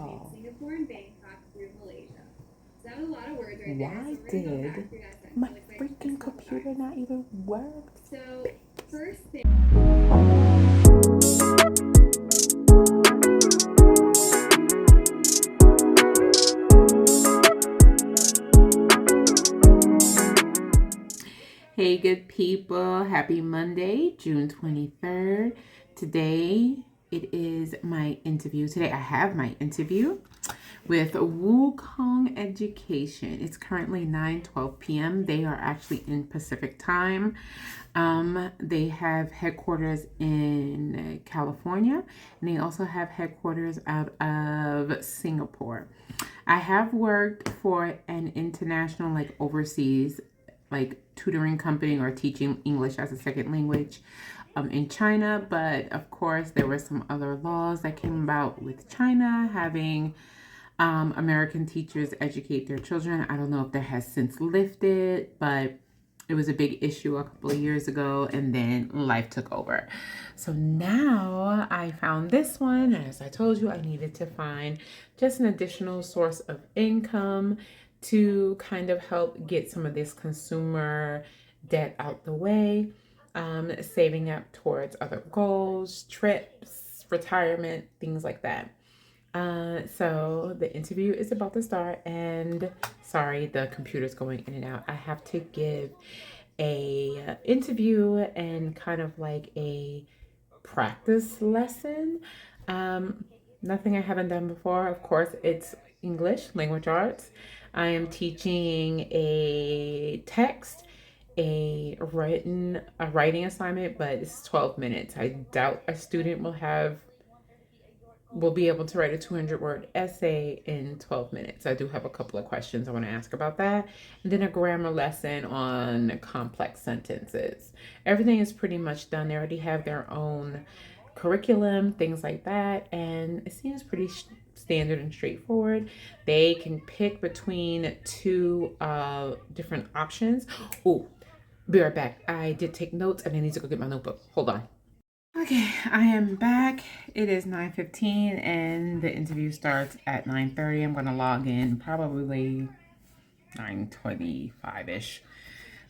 between Y'all, Singapore and Bangkok through Malaysia. So that was a lot of words right there. why So we're gonna go did back through that sentence. my It looks like freaking just go back. computer not even work? So first thing. Hey, good people. Happy Monday, June 23rd. Today, it is my interview. Today, I have my interview with Wukong Education. It's currently 9:12 p.m. They are actually in Pacific time. They have headquarters in California, and they also have headquarters out of Singapore. I have worked for an international, like overseas, like tutoring company or teaching English as a second language in China, but of course, there were some other laws that came about with China having American teachers educate their children. I don't know if that has since lifted, but it was a big issue a couple of years ago, and then life took over. So now I found this one. As I told you, I needed to find just an additional source of income to kind of help get some of this consumer debt out the way, saving up towards other goals, trips, retirement, things like that. So the interview is about to start, and sorry, the computer's going in and out. I have to give a interview and kind of like a practice lesson. Um, Nothing I haven't done before. Of course, it's English language arts. I am teaching a text, a writing assignment, but it's 12 minutes. I doubt a student will be able to write a 200-word essay in 12 minutes. I do have a couple of questions I want to ask about that. And then a grammar lesson on complex sentences. Everything is pretty much done. They already have their own curriculum, things like that. And it seems pretty standard and straightforward. They can pick between two different options. Oh, be right back. I did take notes and I need to go get my notebook. Hold on. Okay, I am back. It is 9:15 and the interview starts at 9:30. I'm going to log in probably 9:25-ish.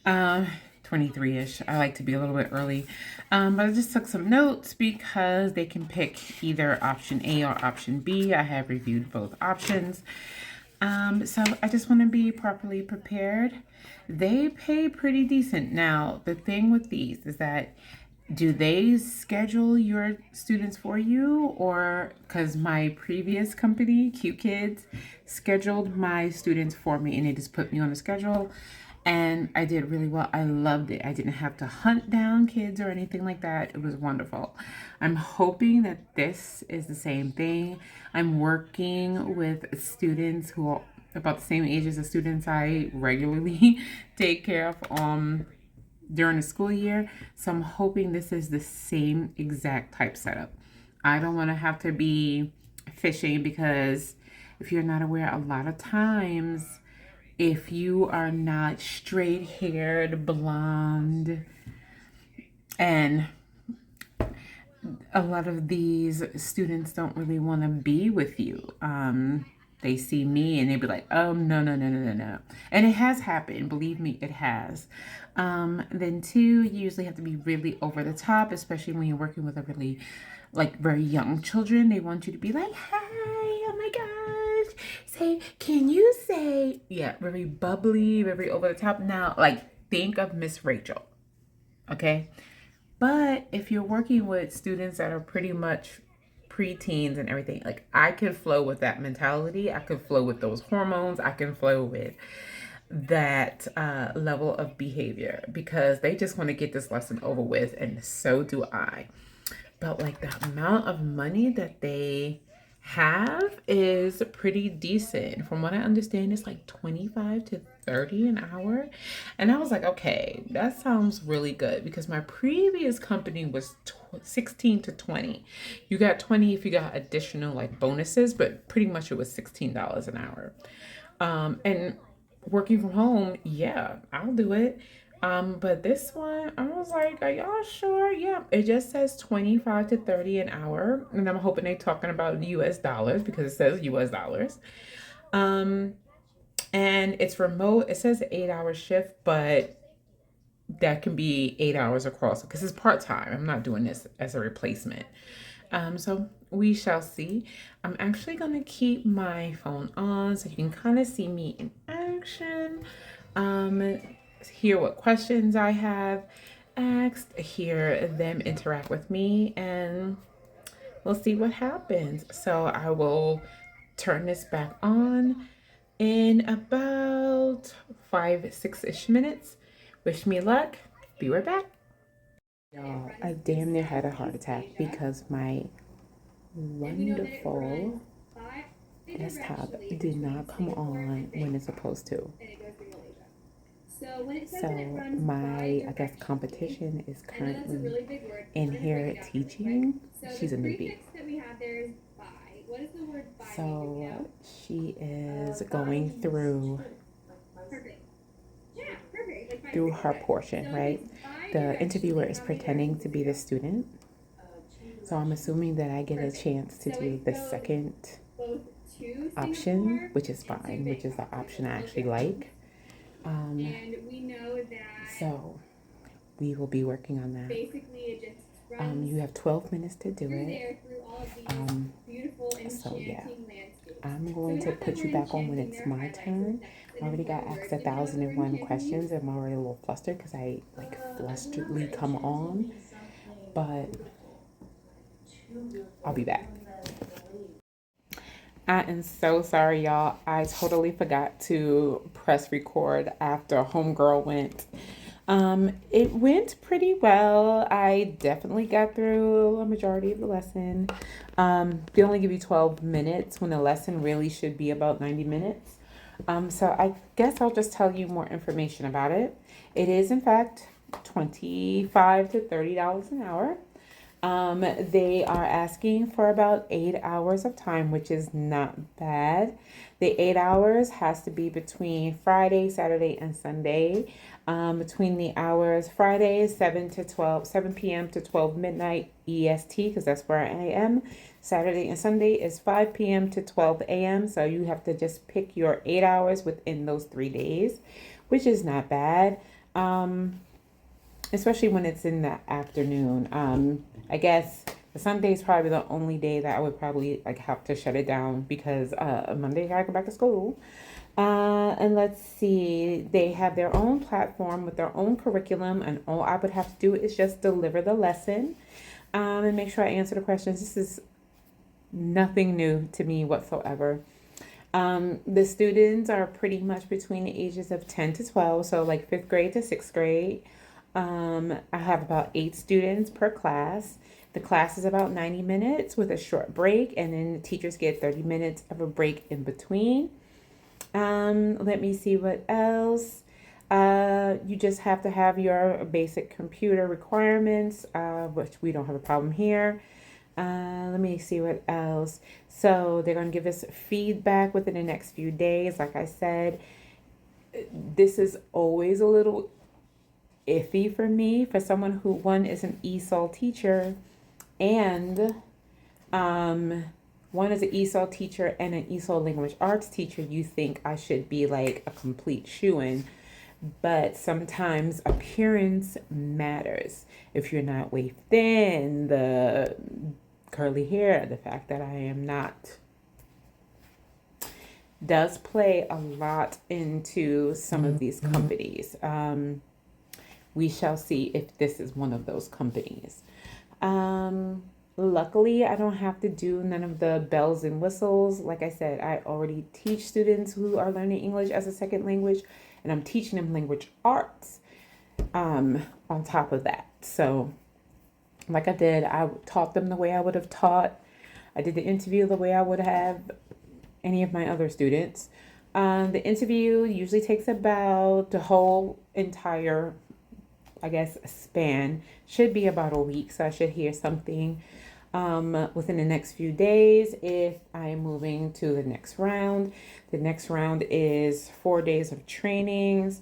23-ish. I like to be a little bit early. But I just took some notes because they can pick either option A or option B. I have reviewed both options. So I just want to be properly prepared. They pay pretty decent. Now, the thing with these is that do they schedule your students for you, or because my previous company, Q Kids, scheduled my students for me and they just put me on a schedule and I did really well. I loved it. I didn't have to hunt down kids or anything like that. It was wonderful. I'm hoping that this is the same thing. I'm working with students who are about the same age as the students I regularly take care of during the school year. So I'm hoping this is the same exact type setup. I don't want to have to be fishing because if you're not aware, a lot of times if you are not straight haired, blonde, and a lot of these students don't really want to be with you. They see me and they be like, oh, no, no, no, no, no, no. And it has happened. Believe me, it has. Then two, you usually have to be really over the top, especially when you're working with a really, like, very young children. They want you to be like, hi, oh my gosh. Say, can you say, yeah, very bubbly, very over the top. Now, like, think of Miss Rachel, okay? But if you're working with students that are pretty much preteens and everything, like I could flow with that mentality. I could flow with those hormones. I can flow with that level of behavior because they just want to get this lesson over with, and so do I. But like the amount of money that they have is pretty decent. From what I understand, it's like 25 to 30 an hour. And I was like, okay, that sounds really good because my previous company was 16 to 20. You got 20 if you got additional like bonuses, but pretty much it was $16 an hour. And working from home, yeah, I'll do it. But this one, I was like, are y'all sure? Yeah, it just says 25 to 30 an hour. And I'm hoping they're talking about US dollars because it says US dollars. Um, and it's remote. It says 8 hour shift, but that can be 8 hours across because it's part time. I'm not doing this as a replacement. So we shall see. I'm actually gonna keep my phone on so you can kind of see me in action. Um, Hear what questions I have asked, hear them interact with me, and we'll see what happens. So I will turn this back on in about 5, 6-ish minutes. Wish me luck. Be right back. Y'all, I damn near had a heart attack because my wonderful desktop did not come on when it's supposed to. So my, I guess, competition is currently in here teaching. She's a newbie. So she is going through her portion, right? The interviewer is pretending to be the student. So I'm assuming that I get a chance to do the second option, which is fine, which is the option I actually like. So we will be working on that. You have 12 minutes to do it. So yeah, I'm going to put you back on when it's my turn. I already got asked 1,001 questions. I'm already a little flustered because I like flusteredly come on, but I'll be back. I am so sorry, y'all. I totally forgot to press record after Homegirl went. It went pretty well. I definitely got through a majority of the lesson. They only give you 12 minutes when the lesson really should be about 90 minutes. So I guess I'll just tell you more information about it. It is, in fact, $25 to $30 an hour. They are asking for about 8 hours of time, which is not bad. The 8 hours has to be between Friday, Saturday, and Sunday. Between the hours Friday 7 p.m. to 12 midnight EST, because that's where I am. Saturday and Sunday is 5 p.m. to 12 a.m. So you have to just pick your 8 hours within those 3 days, which is not bad. Especially when it's in the afternoon. I guess the Sunday is probably the only day that I would probably like have to shut it down because Monday I gotta go back to school. And let's see, they have their own platform with their own curriculum, and all I would have to do is just deliver the lesson and make sure I answer the questions. This is nothing new to me whatsoever. The students are pretty much between the ages of 10 to 12, so like 5th grade to 6th grade. I have about 8 students per class. The class is about 90 minutes with a short break, and then the teachers get 30 minutes of a break in between. Let me see what else. You just have to have your basic computer requirements, which we don't have a problem here. Let me see what else. So they're going to give us feedback within the next few days. Like I said, this is always a little iffy for me, for someone who, one, is an ESOL teacher, and one is an ESOL teacher and an ESOL language arts teacher. You think I should be like a complete shoo-in, but sometimes appearance matters. If you're not way thin, the curly hair, the fact that I am not, does play a lot into some of these companies. We shall see if this is one of those companies. Luckily, I don't have to do none of the bells and whistles. Like I said, I already teach students who are learning English as a second language, and I'm teaching them language arts on top of that. So, like I did, I taught them the way I would have taught. I did the interview the way I would have any of my other students. The interview usually takes about the whole entire, I guess, span. Should be about a week, so I should hear something within the next few days if I am moving to the next round. The next round is 4 days of trainings.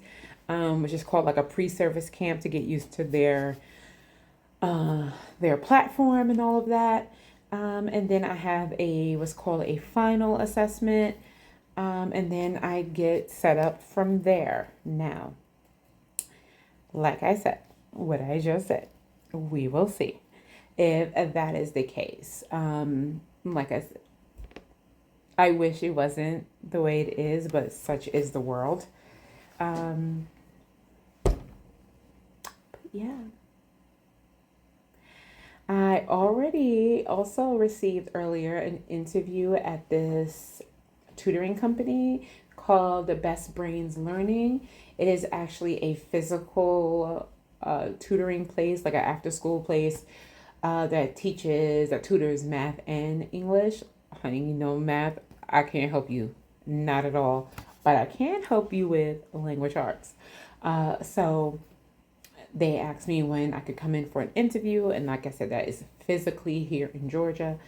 which is called like a pre-service camp to get used to their platform and all of that. And then I have what's called a final assessment. And then I get set up from there. Now, like I said, what I just said, we will see if that is the case. Like I said, I wish it wasn't the way it is, but such is the world. Yeah. I already also received earlier an interview at this tutoring company called the Best Brains Learning. It is actually a physical tutoring place, like an after school place that tutors math and English. Honey, you know math, I can't help you, not at all, but I can help you with language arts. So they asked me when I could come in for an interview, and like I said, that is physically here in Georgia.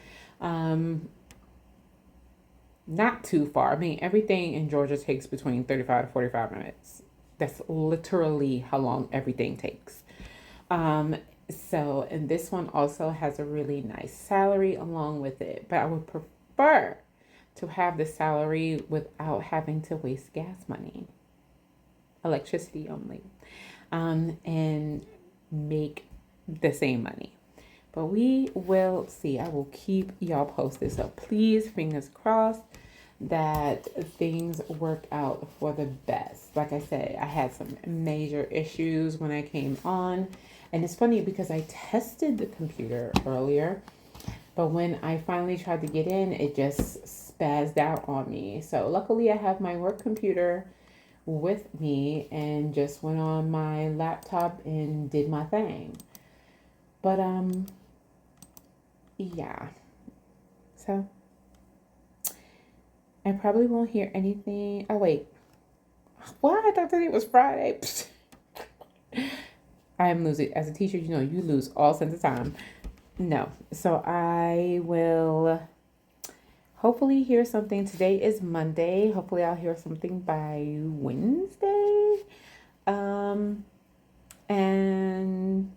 Not too far. I mean, everything in Georgia takes between 35 to 45 minutes. That's literally how long everything takes. And this one also has a really nice salary along with it, but I would prefer to have the salary without having to waste gas money, electricity only, and make the same money. But we will see. I will keep y'all posted. So please, fingers crossed that things work out for the best. Like I said, I had some major issues when I came on. And it's funny because I tested the computer earlier, but when I finally tried to get in, it just spazzed out on me. So luckily I have my work computer with me and just went on my laptop and did my thing. But yeah. So I probably won't hear anything. Oh wait. What? I thought today was Friday. I am losing. As a teacher, you know, you lose all sense of time. No. So I will hopefully hear something. Today is Monday. Hopefully I'll hear something by Wednesday. And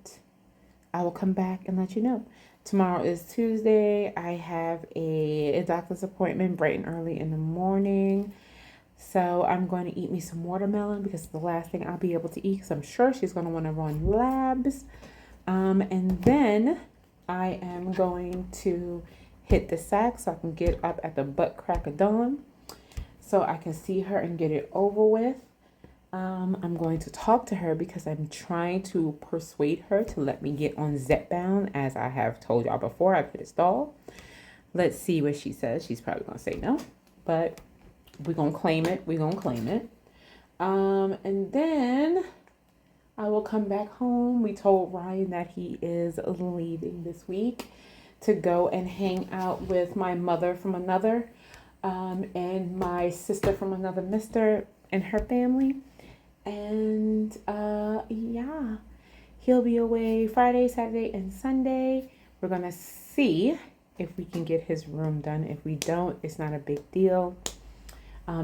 I will come back and let you know. Tomorrow is Tuesday. I have a doctor's appointment bright and early in the morning. So I'm going to eat me some watermelon because it's the last thing I'll be able to eat because I'm sure she's going to want to run labs. And then I am going to hit the sack so I can get up at the butt crack of dawn so I can see her and get it over with. I'm going to talk to her because I'm trying to persuade her to let me get on Zepbound, as I have told y'all before. I put a stall. Let's see what she says. She's probably going to say no, but we're going to claim it. We're going to claim it. And then I will come back home. We told Ryan that he is leaving this week to go and hang out with my mother from another, and my sister from another mister and her family. And yeah, he'll be away Friday, Saturday, and Sunday. We're going to see if we can get his room done. If we don't, it's not a big deal.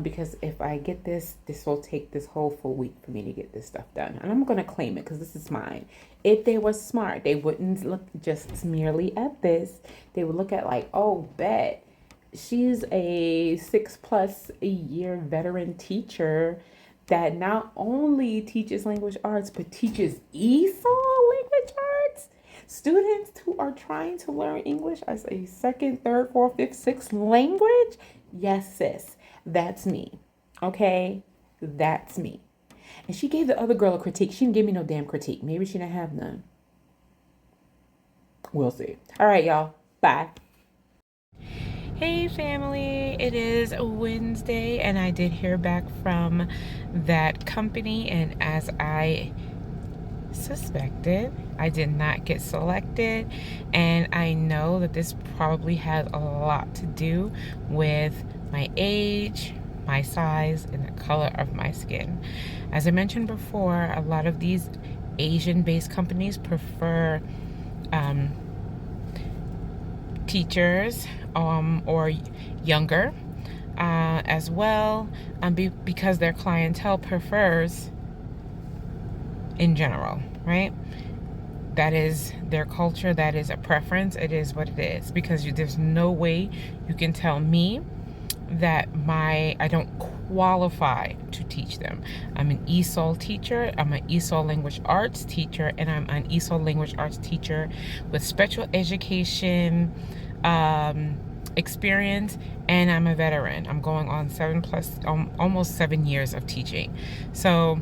Because if I get this will take this whole full week for me to get this stuff done. And I'm going to claim it because this is mine. If they were smart, they wouldn't look just merely at this. They would look at like, oh, bet she's a 6+ year veteran teacher that not only teaches language arts, but teaches ESOL language arts. Students who are trying to learn English as a second, third, fourth, fifth, sixth language. Yes, sis. That's me. Okay? That's me. And she gave the other girl a critique. She didn't give me no damn critique. Maybe she didn't have none. We'll see. All right, y'all. Bye. Hey, family. It is Wednesday, and I did hear back from that company. And as I suspected, I did not get selected. And I know that this probably has a lot to do with my age, my size, and the color of my skin. As I mentioned before, a lot of these Asian-based companies prefer teachers or younger as well, because their clientele prefers in general, right? That is their culture. That is a preference. It is what it is, because there's no way you can tell me that I don't qualify to teach them. I'm an ESOL teacher, I'm an ESOL language arts teacher, and I'm an ESOL language arts teacher with special education experience, and I'm a veteran. I'm going on almost 7 years of teaching. So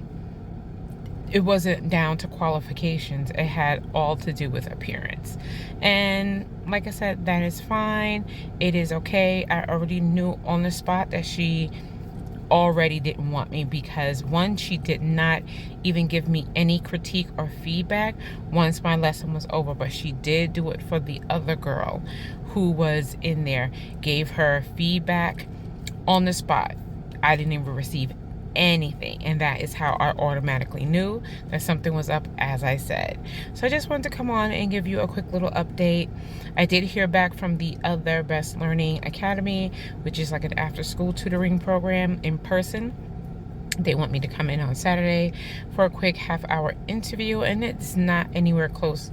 it wasn't down to qualifications. It had all to do with appearance. And like I said, that is fine. It is okay. I already knew on the spot that she already didn't want me, because one, she did not even give me any critique or feedback once my lesson was over, but she did do it for the other girl who was in there, gave her feedback on the spot. I didn't even receive anything, and that is how I automatically knew that something was up, as I said. So I just wanted to come on and give you a quick little update. I did hear back from the other Best Learning Academy, which is like an after-school tutoring program in person. They want me to come in on Saturday for a quick half-hour interview, and it's not anywhere close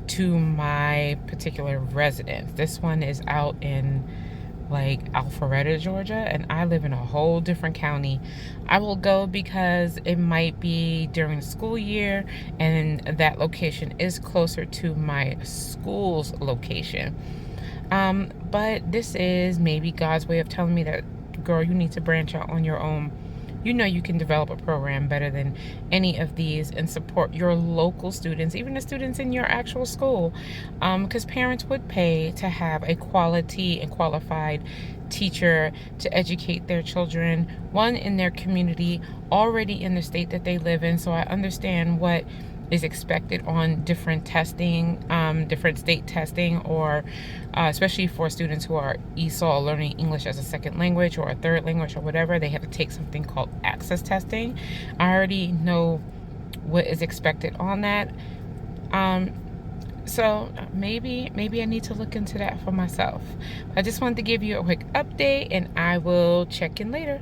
to my particular residence. This one is out in like Alpharetta, Georgia, and I live in a whole different county. I will go because it might be during the school year, and that location is closer to my school's location. But this is maybe God's way of telling me that, girl, you need to branch out on your own. You know you can develop a program better than any of these and support your local students, even the students in your actual school, because parents would pay to have a quality and qualified teacher to educate their children, one, in their community, already in the state that they live in. So I understand what is expected on different testing, different state testing, or especially for students who are ESOL, learning English as a second language or a third language or whatever, they have to take something called access testing. I already know what is expected on that. So maybe I need to look into that for myself. I just wanted to give you a quick update, and I will check in later.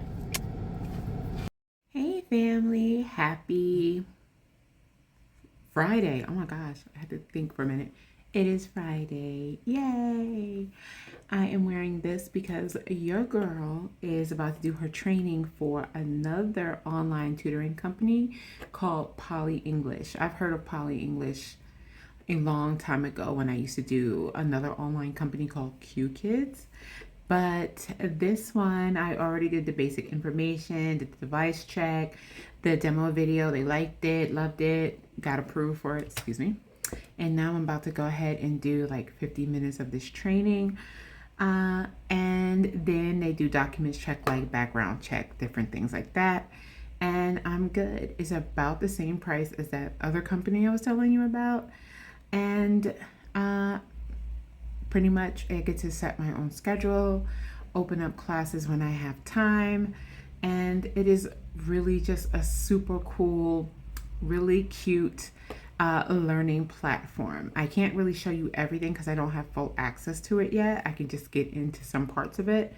Hey family, happy Friday. Oh my gosh, I had to think for a minute. It is Friday. Yay! I am wearing this because your girl is about to do her training for another online tutoring company called Poly English. I've heard of Poly English a long time ago when I used to do another online company called Q Kids. But this one, I already did the basic information, did the device check, the demo video. They liked it, loved it, got approved for it, excuse me. And now I'm about to go ahead and do like 50 minutes of this training. And then they do documents check, like background check, different things like that. And I'm good. It's about the same price as that other company I was telling you about. And pretty much I get to set my own schedule, open up classes when I have time, and it is really just a super cool, really cute learning platform. I can't really show you everything because I don't have full access to it yet. I can just get into some parts of it,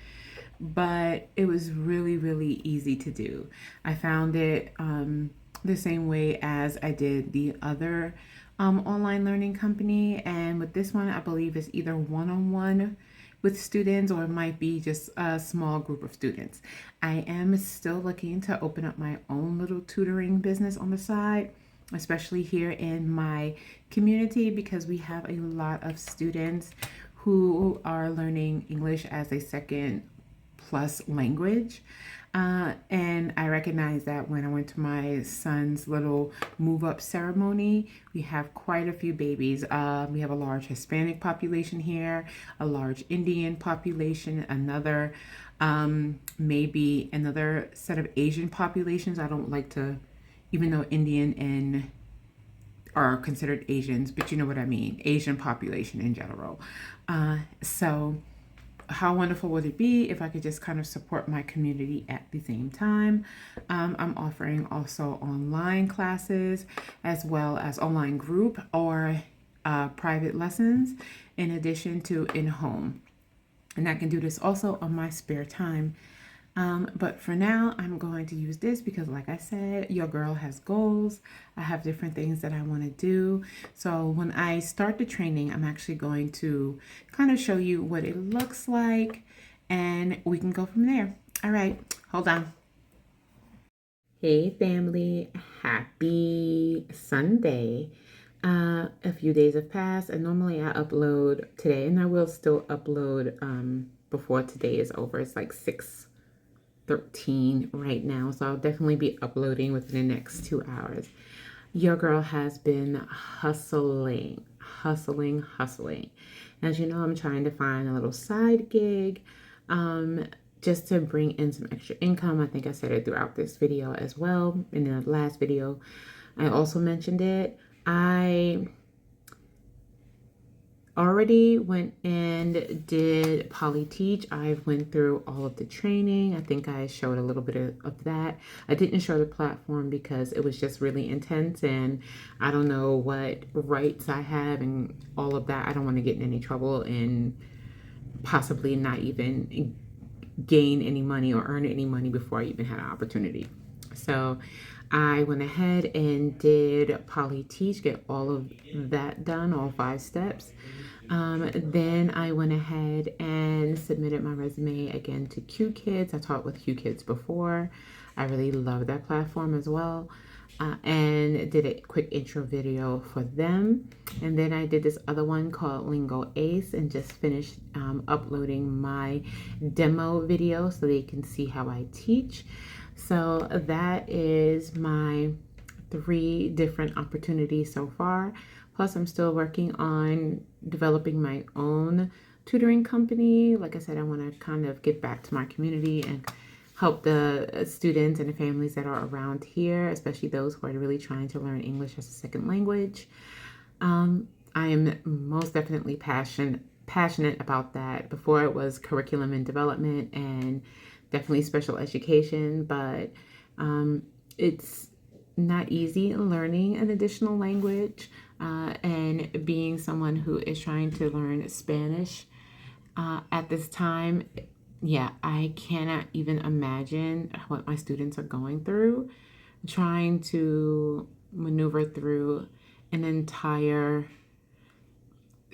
but it was really, really easy to do. I found it the same way as I did the other online learning company, and with this one I believe it's either one-on-one with students, or it might be just a small group of students. I am still looking to open up my own little tutoring business on the side, especially here in my community, because we have a lot of students who are learning English as a second plus language. And I recognize that when I went to my son's little move up ceremony, we have quite a few babies. We have a large Hispanic population here, a large Indian population, maybe another set of Asian populations. I don't like to, even though Indian and are considered Asians, but you know what I mean, Asian population in general. So how wonderful would it be if I could just kind of support my community at the same time? I'm offering also online classes, as well as online group or private lessons, in addition to in-home. And I can do this also on my spare time. But for now, I'm going to use this because, like I said, your girl has goals. I have different things that I want to do. So when I start the training, I'm actually going to kind of show you what it looks like and we can go from there. All right, hold on. Hey family, happy Sunday. A few days have passed and normally I upload today and I will still upload before today is over. It's like 6:13 right now, so I'll definitely be uploading within the next 2 hours. Your girl has been hustling. As you know, I'm trying to find a little side gig just to bring in some extra income. I think I said it throughout this video as well. In the last video, I also mentioned it. I already went and did PolyTeach. I went through all of the training. I think I showed a little bit of that. I didn't show the platform because it was just really intense and I don't know what rights I have and all of that. I don't want to get in any trouble and possibly not even gain any money or earn any money before I even had an opportunity. So I went ahead and did PolyTeach, get all of that done, all 5 steps. Then I went ahead and submitted my resume again to QKids. I taught with QKids before. I really love that platform as well. And did a quick intro video for them. And then I did this other one called Lingo Ace and just finished uploading my demo video so they can see how I teach. So that is my 3 different opportunities so far. Plus, I'm still working on developing my own tutoring company. Like I said, I want to kind of give back to my community and help the students and the families that are around here, especially those who are really trying to learn English as a second language. I am most definitely passionate about that. Before it was curriculum and development and definitely special education, but it's not easy learning an additional language and being someone who is trying to learn Spanish at this time. Yeah, I cannot even imagine what my students are going through, trying to maneuver through an entire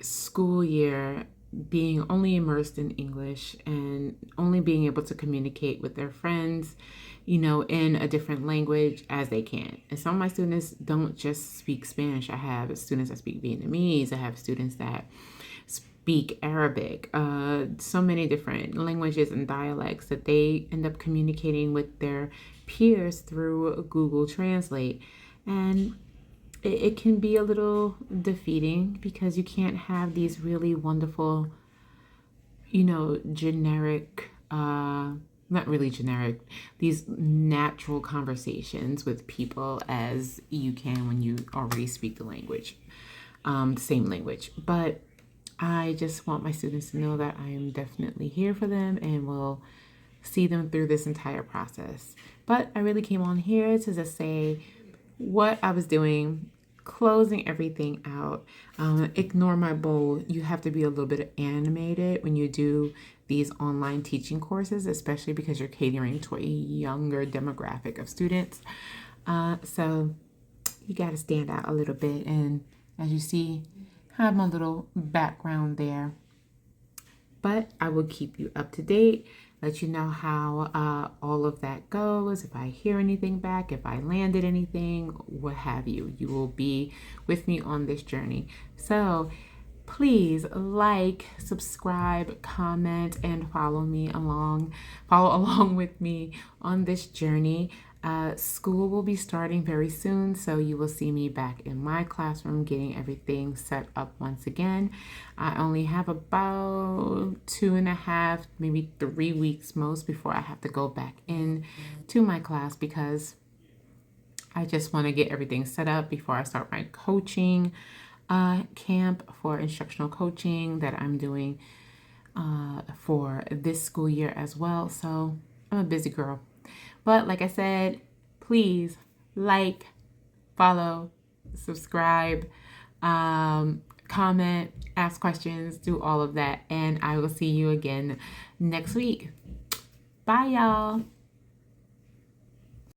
school year being only immersed in English and only being able to communicate with their friends, in a different language as they can. And some of my students don't just speak Spanish. I have students that speak Vietnamese. I have students that speak Arabic, so many different languages and dialects that they end up communicating with their peers through Google Translate. And it can be a little defeating because you can't have these really wonderful, generic, not really generic, these natural conversations with people as you can when you already speak the language, same language. But I just want my students to know that I am definitely here for them and will see them through this entire process. But I really came on here to just say what I was doing, closing everything out. Ignore my bowl. You have to be a little bit animated when you do these online teaching courses, especially because you're catering to a younger demographic of students. So you got to stand out a little bit. And as you see, have my little background there. But I will keep you up to date, let you know how all of that goes. If I hear anything back, if I landed anything, what have you. You will be with me on this journey. So please like, subscribe, comment, and follow along with me on this journey. School will be starting very soon, so you will see me back in my classroom getting everything set up once again. I only have about 2.5, maybe 3 weeks most before I have to go back in to my class because I just want to get everything set up before I start my coaching camp for instructional coaching that I'm doing for this school year as well. So I'm a busy girl. But like I said, please like, follow, subscribe, comment, ask questions, do all of that. And I will see you again next week. Bye. Bye, y'all.